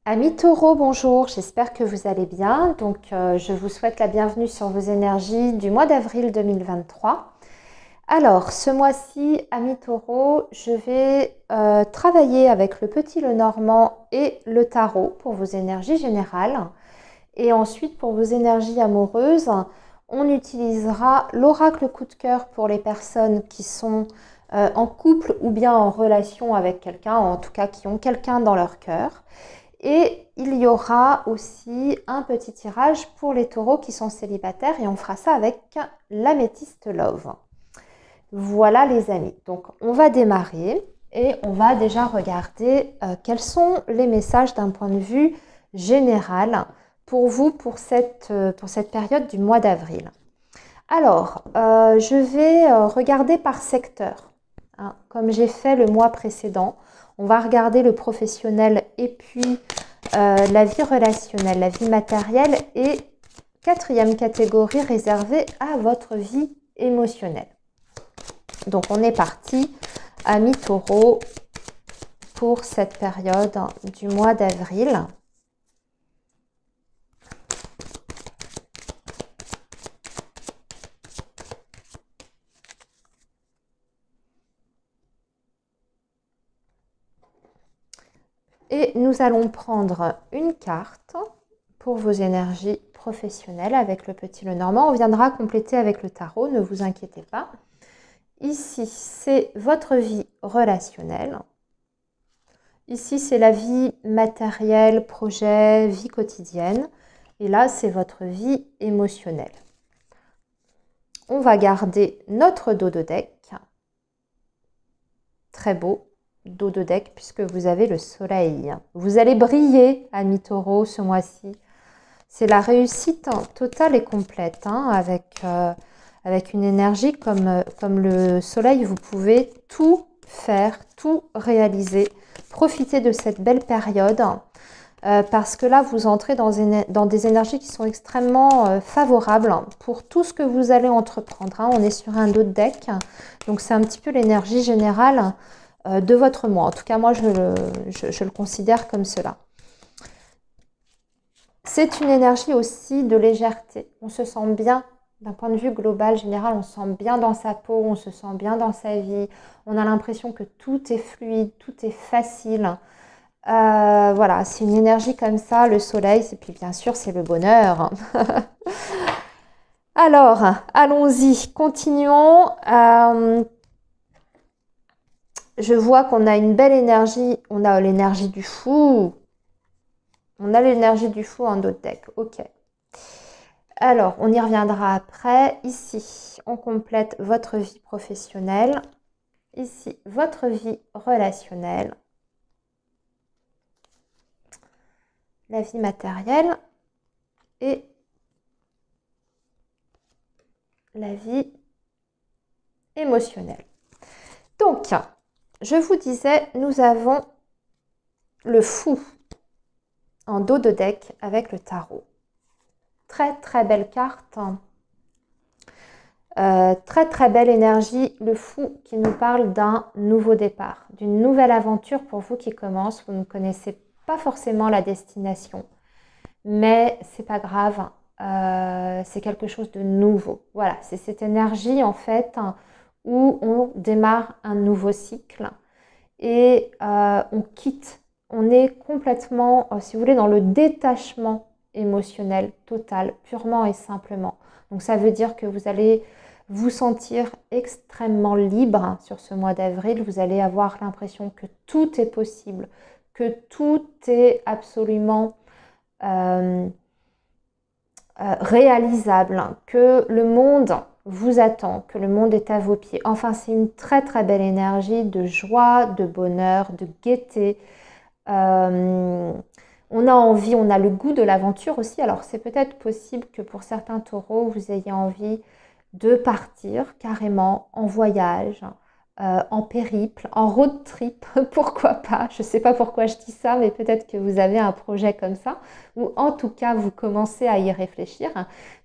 Amis taureaux, bonjour, j'espère que vous allez bien. Je vous souhaite la bienvenue sur vos énergies du mois d'avril 2023. Alors, ce mois-ci, amis taureaux, je vais travailler avec le petit Lenormand et le tarot pour vos énergies générales. Et ensuite, pour vos énergies amoureuses, on utilisera l'oracle coup de cœur pour les personnes qui sont en couple ou bien en relation avec quelqu'un, en tout cas qui ont quelqu'un dans leur cœur. Et il y aura aussi un petit tirage pour les taureaux qui sont célibataires et on fera ça avec l'améthyste Love. Voilà les amis, donc on va démarrer et on va déjà regarder quels sont les messages d'un point de vue général pour vous pour cette période du mois d'avril. Alors, je vais regarder par secteur, hein, comme j'ai fait le mois précédent. On va regarder le professionnel et puis la vie relationnelle, la vie matérielle et quatrième catégorie réservée à votre vie émotionnelle. Donc on est parti, amis taureaux, pour cette période du mois d'avril. Et nous allons prendre une carte pour vos énergies professionnelles avec le petit Lenormand. On viendra compléter avec le tarot, ne vous inquiétez pas. Ici, c'est votre vie relationnelle. Ici, c'est la vie matérielle, projet, vie quotidienne. Et là, c'est votre vie émotionnelle. On va garder notre dos de deck. Très beau dos de deck puisque vous avez le soleil. Vous allez briller, amis taureaux, ce mois-ci. C'est la réussite totale et complète. Avec une énergie comme le soleil, vous pouvez tout faire, tout réaliser. Profitez de cette belle période parce que là, vous entrez dans des énergies qui sont extrêmement favorables pour tout ce que vous allez entreprendre. On est sur un dos de deck, donc c'est un petit peu l'énergie générale de votre mois. En tout cas, moi, je le considère comme cela. C'est une énergie aussi de légèreté. On se sent bien d'un point de vue global, général, on se sent bien dans sa peau, on se sent bien dans sa vie. On a l'impression que tout est fluide, tout est facile. Voilà, c'est une énergie comme ça, le soleil, et puis bien sûr, c'est le bonheur. Alors, allons-y, continuons. Je vois qu'on a une belle énergie, on a l'énergie du fou. On a l'énergie du fou en dos de deck, ok. Alors, on y reviendra après. Ici, on complète votre vie professionnelle. Ici, votre vie relationnelle. La vie matérielle et la vie émotionnelle. Donc, je vous disais, nous avons le fou en dos de deck avec le tarot. Très très belle carte. Très très belle énergie. Le fou qui nous parle d'un nouveau départ, d'une nouvelle aventure pour vous qui commence. Vous ne connaissez pas forcément la destination, mais c'est pas grave. C'est quelque chose de nouveau. Voilà, c'est cette énergie en fait où on démarre un nouveau cycle et on quitte. On est complètement, si vous voulez, dans le détachement émotionnel total, purement et simplement. Donc ça veut dire que vous allez vous sentir extrêmement libre sur ce mois d'avril. Vous allez avoir l'impression que tout est possible, que tout est absolument réalisable, que le monde vous attend, que le monde est à vos pieds. Enfin, c'est une très très belle énergie de joie, de bonheur, de gaieté. On a envie, on a le goût de l'aventure aussi. Alors, c'est peut-être possible que pour certains taureaux, vous ayez envie de partir carrément en voyage, en périple, en road trip, pourquoi pas. Je ne sais pas pourquoi je dis ça, mais peut-être que vous avez un projet comme ça, ou en tout cas, vous commencez à y réfléchir.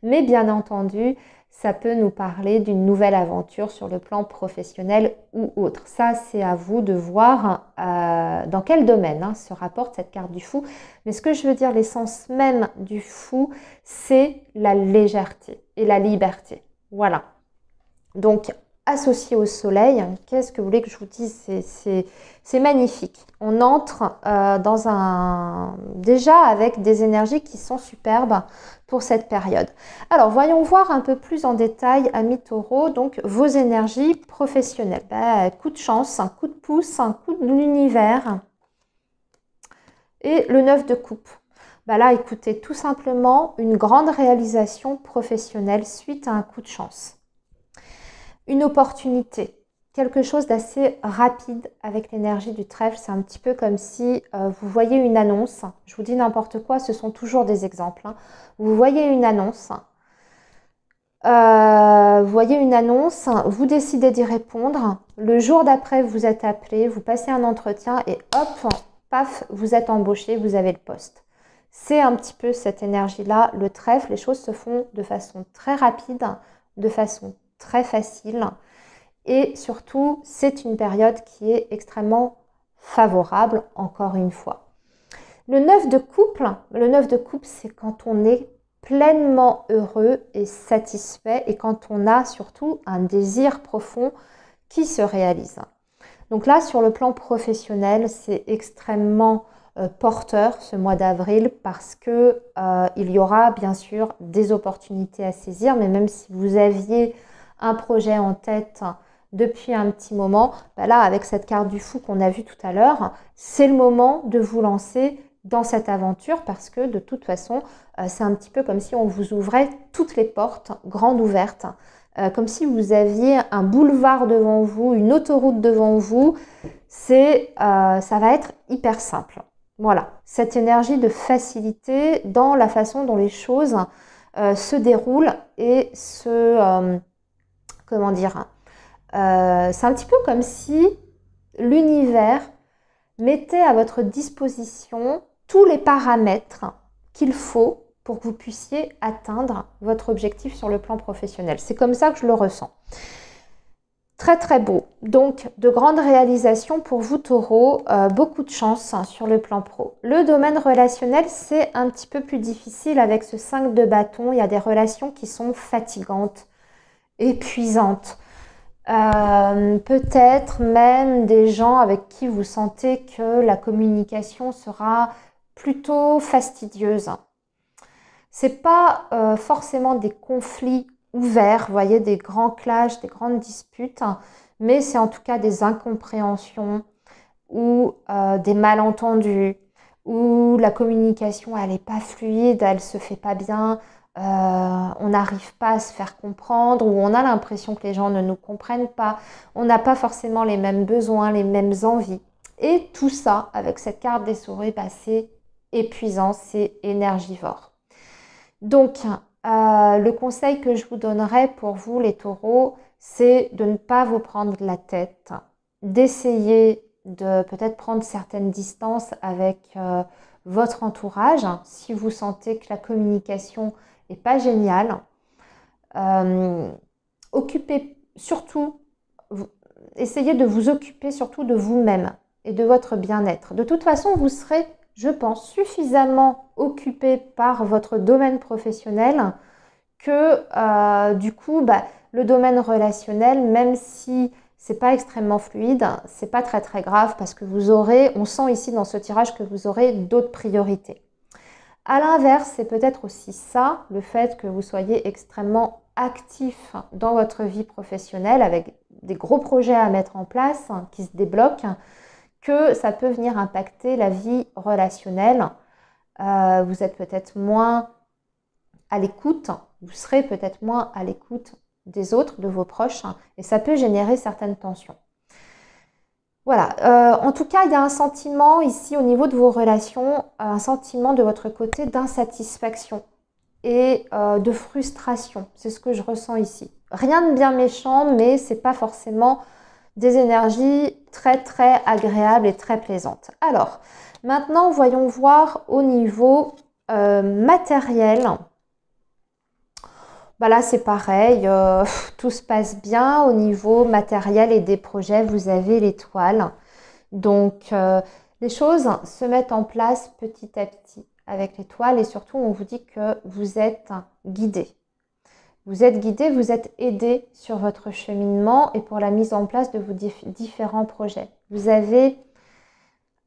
Mais bien entendu, Ça peut nous parler d'une nouvelle aventure sur le plan professionnel ou autre. Ça, c'est à vous de voir dans quel domaine se rapporte cette carte du fou. Mais ce que je veux dire, l'essence même du fou, c'est la légèreté et la liberté. Voilà. Donc, associé au soleil, qu'est-ce que vous voulez que je vous dise? C'est magnifique. On entre déjà avec des énergies qui sont superbes pour cette période. Alors, voyons voir un peu plus en détail, amis taureaux, donc vos énergies professionnelles. Coup de chance, un coup de pouce, un coup de l'univers et le 9 de coupe. Là, écoutez, tout simplement une grande réalisation professionnelle suite à un coup de chance. Une opportunité, quelque chose d'assez rapide avec l'énergie du trèfle. C'est un petit peu comme si vous voyez une annonce. Je vous dis n'importe quoi, ce sont toujours des exemples. Vous voyez une annonce, vous décidez d'y répondre. Le jour d'après, vous êtes appelé, vous passez un entretien et hop, paf, vous êtes embauché, vous avez le poste. C'est un petit peu cette énergie-là, le trèfle. Les choses se font de façon très rapide, de façon très facile et surtout c'est une période qui est extrêmement favorable encore une fois. Le 9 de coupe, c'est quand on est pleinement heureux et satisfait et quand on a surtout un désir profond qui se réalise. Donc là, sur le plan professionnel, c'est extrêmement porteur ce mois d'avril parce que il y aura bien sûr des opportunités à saisir, mais même si vous aviez un projet en tête depuis un petit moment, là avec cette carte du fou qu'on a vue tout à l'heure, c'est le moment de vous lancer dans cette aventure parce que de toute façon, c'est un petit peu comme si on vous ouvrait toutes les portes grandes ouvertes, comme si vous aviez un boulevard devant vous, une autoroute devant vous. Ça va être hyper simple. Voilà, cette énergie de facilité dans la façon dont les choses se déroulent et comment dire, c'est un petit peu comme si l'univers mettait à votre disposition tous les paramètres qu'il faut pour que vous puissiez atteindre votre objectif sur le plan professionnel. C'est comme ça que je le ressens. Très très beau. Donc de grandes réalisations pour vous taureaux, beaucoup de chance sur le plan pro. Le domaine relationnel, c'est un petit peu plus difficile avec ce 5 de bâton. Il y a des relations qui sont fatigantes, épuisantes. Peut-être même des gens avec qui vous sentez que la communication sera plutôt fastidieuse. C'est pas forcément des conflits ouverts, vous voyez, des grands clashs, des grandes disputes, mais c'est en tout cas des incompréhensions ou des malentendus, où la communication elle n'est pas fluide, elle se fait pas bien, on n'arrive pas à se faire comprendre, ou on a l'impression que les gens ne nous comprennent pas, on n'a pas forcément les mêmes besoins, les mêmes envies. Et tout ça, avec cette carte des souris, c'est épuisant, c'est énergivore. Donc, le conseil que je vous donnerais pour vous les taureaux, c'est de ne pas vous prendre la tête, d'essayer de peut-être prendre certaines distances avec votre entourage, si vous sentez que la communication n'est pas géniale. Essayez de vous occuper surtout de vous-même et de votre bien-être. De toute façon, vous serez, je pense, suffisamment occupé par votre domaine professionnel que du coup, le domaine relationnel, même si c'est pas extrêmement fluide, c'est pas très très grave parce que vous aurez, on sent ici dans ce tirage que vous aurez d'autres priorités. À l'inverse, c'est peut-être aussi ça, le fait que vous soyez extrêmement actif dans votre vie professionnelle avec des gros projets à mettre en place qui se débloquent, que ça peut venir impacter la vie relationnelle. Vous êtes peut-être moins à l'écoute, vous serez peut-être moins à l'écoute des autres, de vos proches, et ça peut générer certaines tensions. Voilà, en tout cas, il y a un sentiment ici au niveau de vos relations, un sentiment de votre côté d'insatisfaction et de frustration. C'est ce que je ressens ici. Rien de bien méchant, mais ce n'est pas forcément des énergies très très agréables et très plaisantes. Alors, maintenant, voyons voir au niveau matériel. Bah là, c'est pareil, tout se passe bien au niveau matériel et des projets, vous avez l'étoile. Donc, les choses se mettent en place petit à petit avec l'étoile et surtout, on vous dit que vous êtes guidé. Vous êtes guidé, vous êtes aidé sur votre cheminement et pour la mise en place de vos différents projets. Vous avez,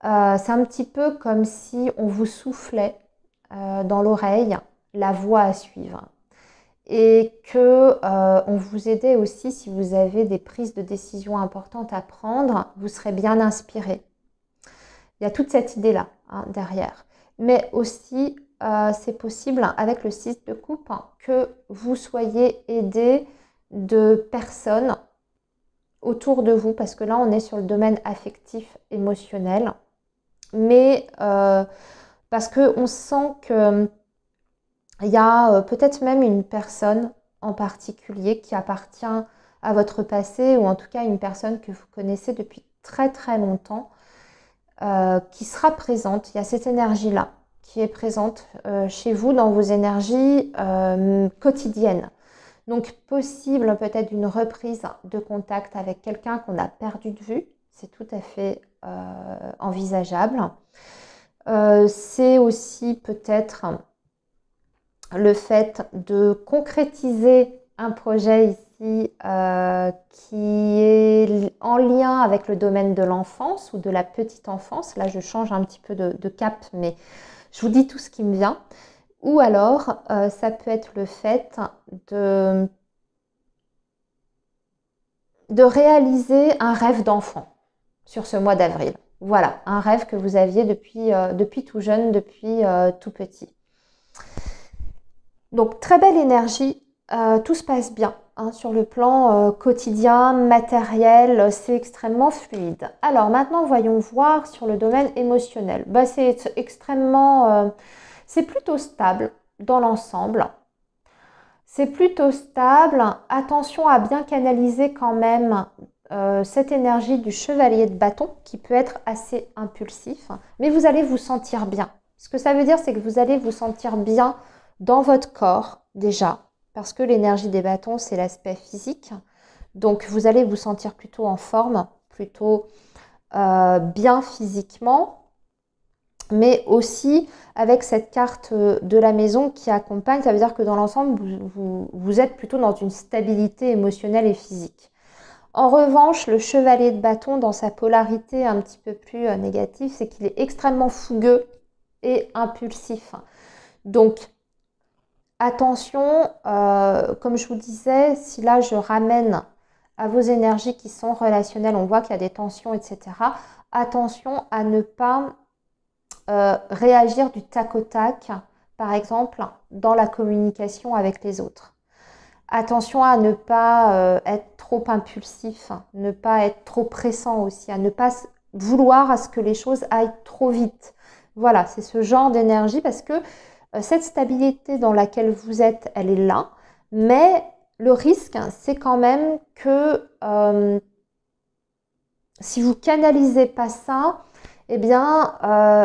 c'est un petit peu comme si on vous soufflait dans l'oreille la voie à suivre et que on vous aidait aussi si vous avez des prises de décision importantes à prendre, vous serez bien inspiré. Il y a toute cette idée-là derrière. Mais aussi, c'est possible avec le 6 de coupe que vous soyez aidé de personnes autour de vous, parce que là, on est sur le domaine affectif, émotionnel. Mais parce qu'on sent qu'il y a peut-être même une personne en particulier qui appartient à votre passé, ou en tout cas une personne que vous connaissez depuis très très longtemps, qui sera présente. Il y a cette énergie-là qui est présente chez vous dans vos énergies quotidiennes. Donc possible peut-être une reprise de contact avec quelqu'un qu'on a perdu de vue. C'est tout à fait envisageable. C'est aussi peut-être le fait de concrétiser un projet ici qui est en lien avec le domaine de l'enfance ou de la petite enfance. Là, je change un petit peu de cap, mais je vous dis tout ce qui me vient. Ou alors, ça peut être le fait de réaliser un rêve d'enfant sur ce mois d'avril. Voilà, un rêve que vous aviez depuis tout jeune, depuis tout petit. Donc, très belle énergie, tout se passe bien. Sur le plan quotidien, matériel, c'est extrêmement fluide. Alors maintenant, voyons voir sur le domaine émotionnel. Bah, c'est extrêmement, c'est plutôt stable dans l'ensemble. C'est plutôt stable. Attention à bien canaliser quand même cette énergie du chevalier de bâton qui peut être assez impulsif. Mais vous allez vous sentir bien. Ce que ça veut dire, c'est que vous allez vous sentir bien dans votre corps déjà. Parce que l'énergie des bâtons, c'est l'aspect physique. Donc, vous allez vous sentir plutôt en forme, plutôt bien physiquement. Mais aussi avec cette carte de la maison qui accompagne, ça veut dire que dans l'ensemble, vous êtes plutôt dans une stabilité émotionnelle et physique. En revanche, le chevalier de bâton, dans sa polarité un petit peu plus négative, c'est qu'il est extrêmement fougueux et impulsif. Donc, attention, comme je vous disais, si là je ramène à vos énergies qui sont relationnelles, on voit qu'il y a des tensions, etc. Attention à ne pas réagir du tac au tac, par exemple, dans la communication avec les autres. Attention à ne pas être trop impulsif, ne pas être trop pressant aussi, à ne pas vouloir à ce que les choses aillent trop vite. Voilà, c'est ce genre d'énergie parce que cette stabilité dans laquelle vous êtes, elle est là, mais le risque, c'est quand même que si vous canalisez pas ça, eh bien,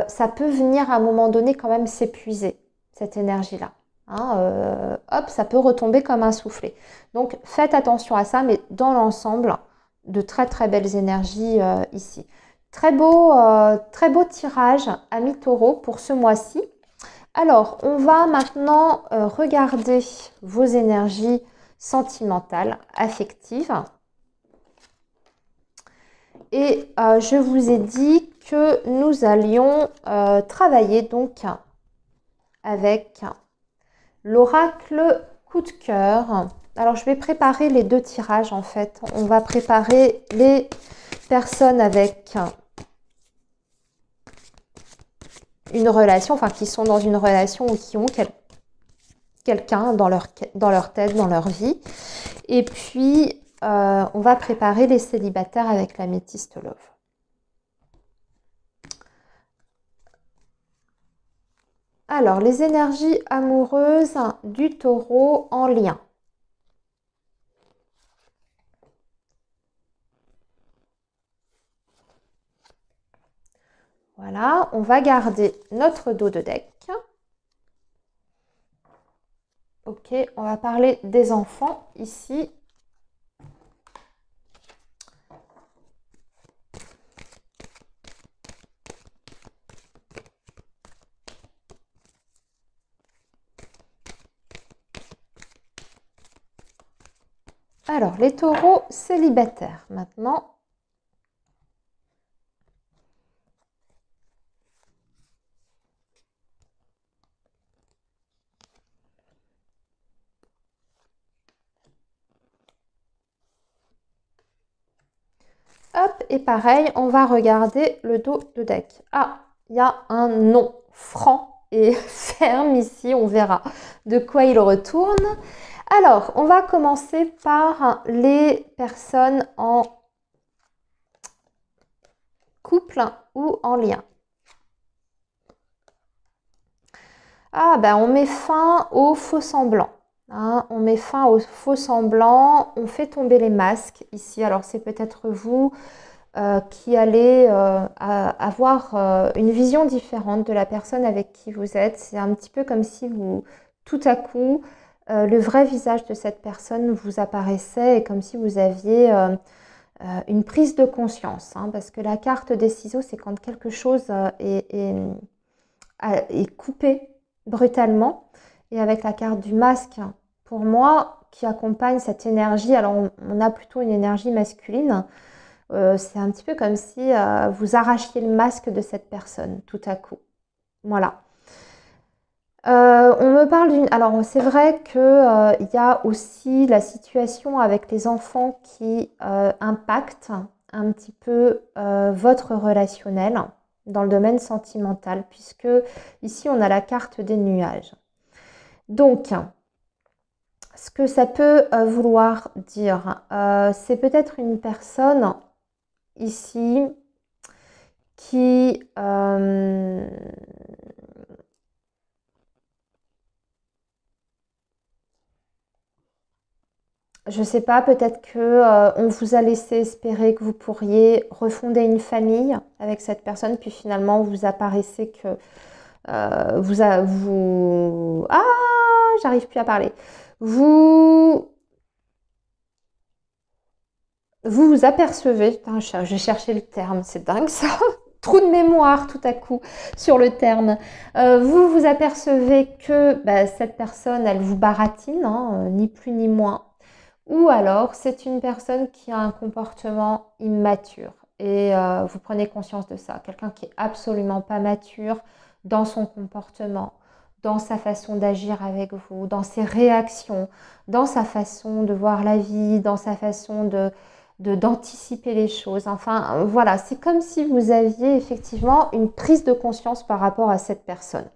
ça peut venir à un moment donné quand même s'épuiser, cette énergie-là. Hop, ça peut retomber comme un soufflet. Donc, faites attention à ça, mais dans l'ensemble, de très très belles énergies ici. Très beau tirage, amis taureaux, pour ce mois-ci. Alors, on va maintenant regarder vos énergies sentimentales, affectives. Et je vous ai dit que nous allions travailler donc avec l'oracle coup de cœur. Alors, je vais préparer les deux tirages en fait. On va préparer les personnes avec une relation, enfin qui sont dans une relation ou qui ont quelqu'un dans leur tête, dans leur vie. Et puis, on va préparer les célibataires avec l'améthyste love. Alors, les énergies amoureuses du taureau en lien. Voilà, on va garder notre dos de deck. Ok, on va parler des enfants ici. Alors, les taureaux célibataires maintenant. Hop, et pareil, on va regarder le dos de deck. Ah, il y a un non franc et ferme ici, on verra de quoi il retourne. Alors, on va commencer par les personnes en couple ou en lien. Ah, ben on met fin aux faux semblants. Hein, on met fin aux faux semblants, on fait tomber les masques ici. Alors, c'est peut-être vous qui allez avoir une vision différente de la personne avec qui vous êtes. C'est un petit peu comme si vous, tout à coup, le vrai visage de cette personne vous apparaissait et comme si vous aviez une prise de conscience. Hein, parce que la carte des ciseaux, c'est quand quelque chose est coupé brutalement. Et avec la carte du masque, pour moi, qui accompagne cette énergie, alors on a plutôt une énergie masculine, c'est un petit peu comme si vous arrachiez le masque de cette personne tout à coup. Voilà. On me parle d'une... Alors c'est vrai qu'il y a aussi la situation avec les enfants qui impacte un petit peu votre relationnel dans le domaine sentimental, puisque ici on a la carte des nuages. Donc, ce que ça peut vouloir dire, c'est peut-être une personne ici qui je sais pas, peut-être que on vous a laissé espérer que vous pourriez refonder une famille avec cette personne, puis finalement vous apparaissez que ah, j'arrive plus à parler. Vous apercevez, putain, j'ai cherché le terme, c'est dingue ça, trou de mémoire tout à coup sur le terme. Vous apercevez que bah, cette personne, elle vous baratine, hein, ni plus ni moins. Ou alors, c'est une personne qui a un comportement immature et vous prenez conscience de ça. Quelqu'un qui est absolument pas mature dans son comportement, dans sa façon d'agir avec vous, dans ses réactions, dans sa façon de voir la vie, dans sa façon d'anticiper les choses. Enfin, voilà, c'est comme si vous aviez effectivement une prise de conscience par rapport à cette personne.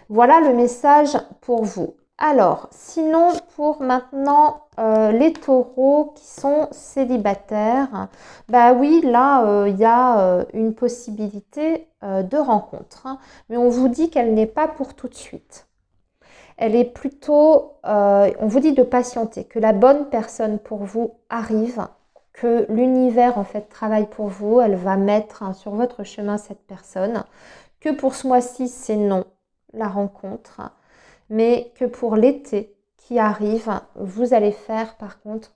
Voilà le message pour vous. Alors, sinon, pour maintenant les taureaux qui sont célibataires, bah oui, là, il y a une possibilité de rencontre. Hein, mais on vous dit qu'elle n'est pas pour tout de suite. Elle est plutôt, on vous dit de patienter, que la bonne personne pour vous arrive, que l'univers en fait travaille pour vous, elle va mettre sur votre chemin cette personne, que pour ce mois-ci c'est non, la rencontre, mais que pour l'été qui arrive, vous allez faire par contre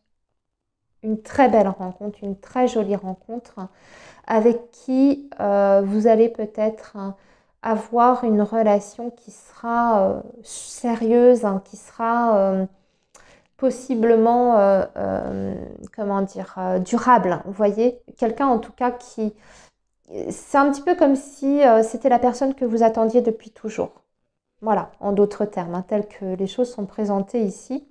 une très belle rencontre, une très jolie rencontre avec qui vous allez peut-être avoir une relation qui sera sérieuse, hein, qui sera possiblement, comment dire, durable. Vous voyez, quelqu'un en tout cas qui... C'est un petit peu comme si c'était la personne que vous attendiez depuis toujours. Voilà, en d'autres termes, hein, tels que les choses sont présentées ici.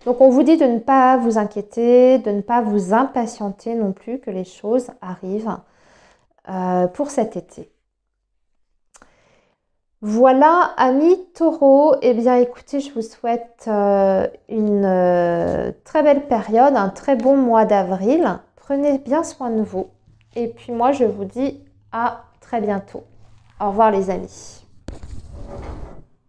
Donc on vous dit de ne pas vous inquiéter, de ne pas vous impatienter non plus, que les choses arrivent pour cet été. Voilà, amis taureaux, eh bien écoutez, je vous souhaite une très belle période, un très bon mois d'avril. Prenez bien soin de vous. Et puis moi, je vous dis à très bientôt. Au revoir les amis.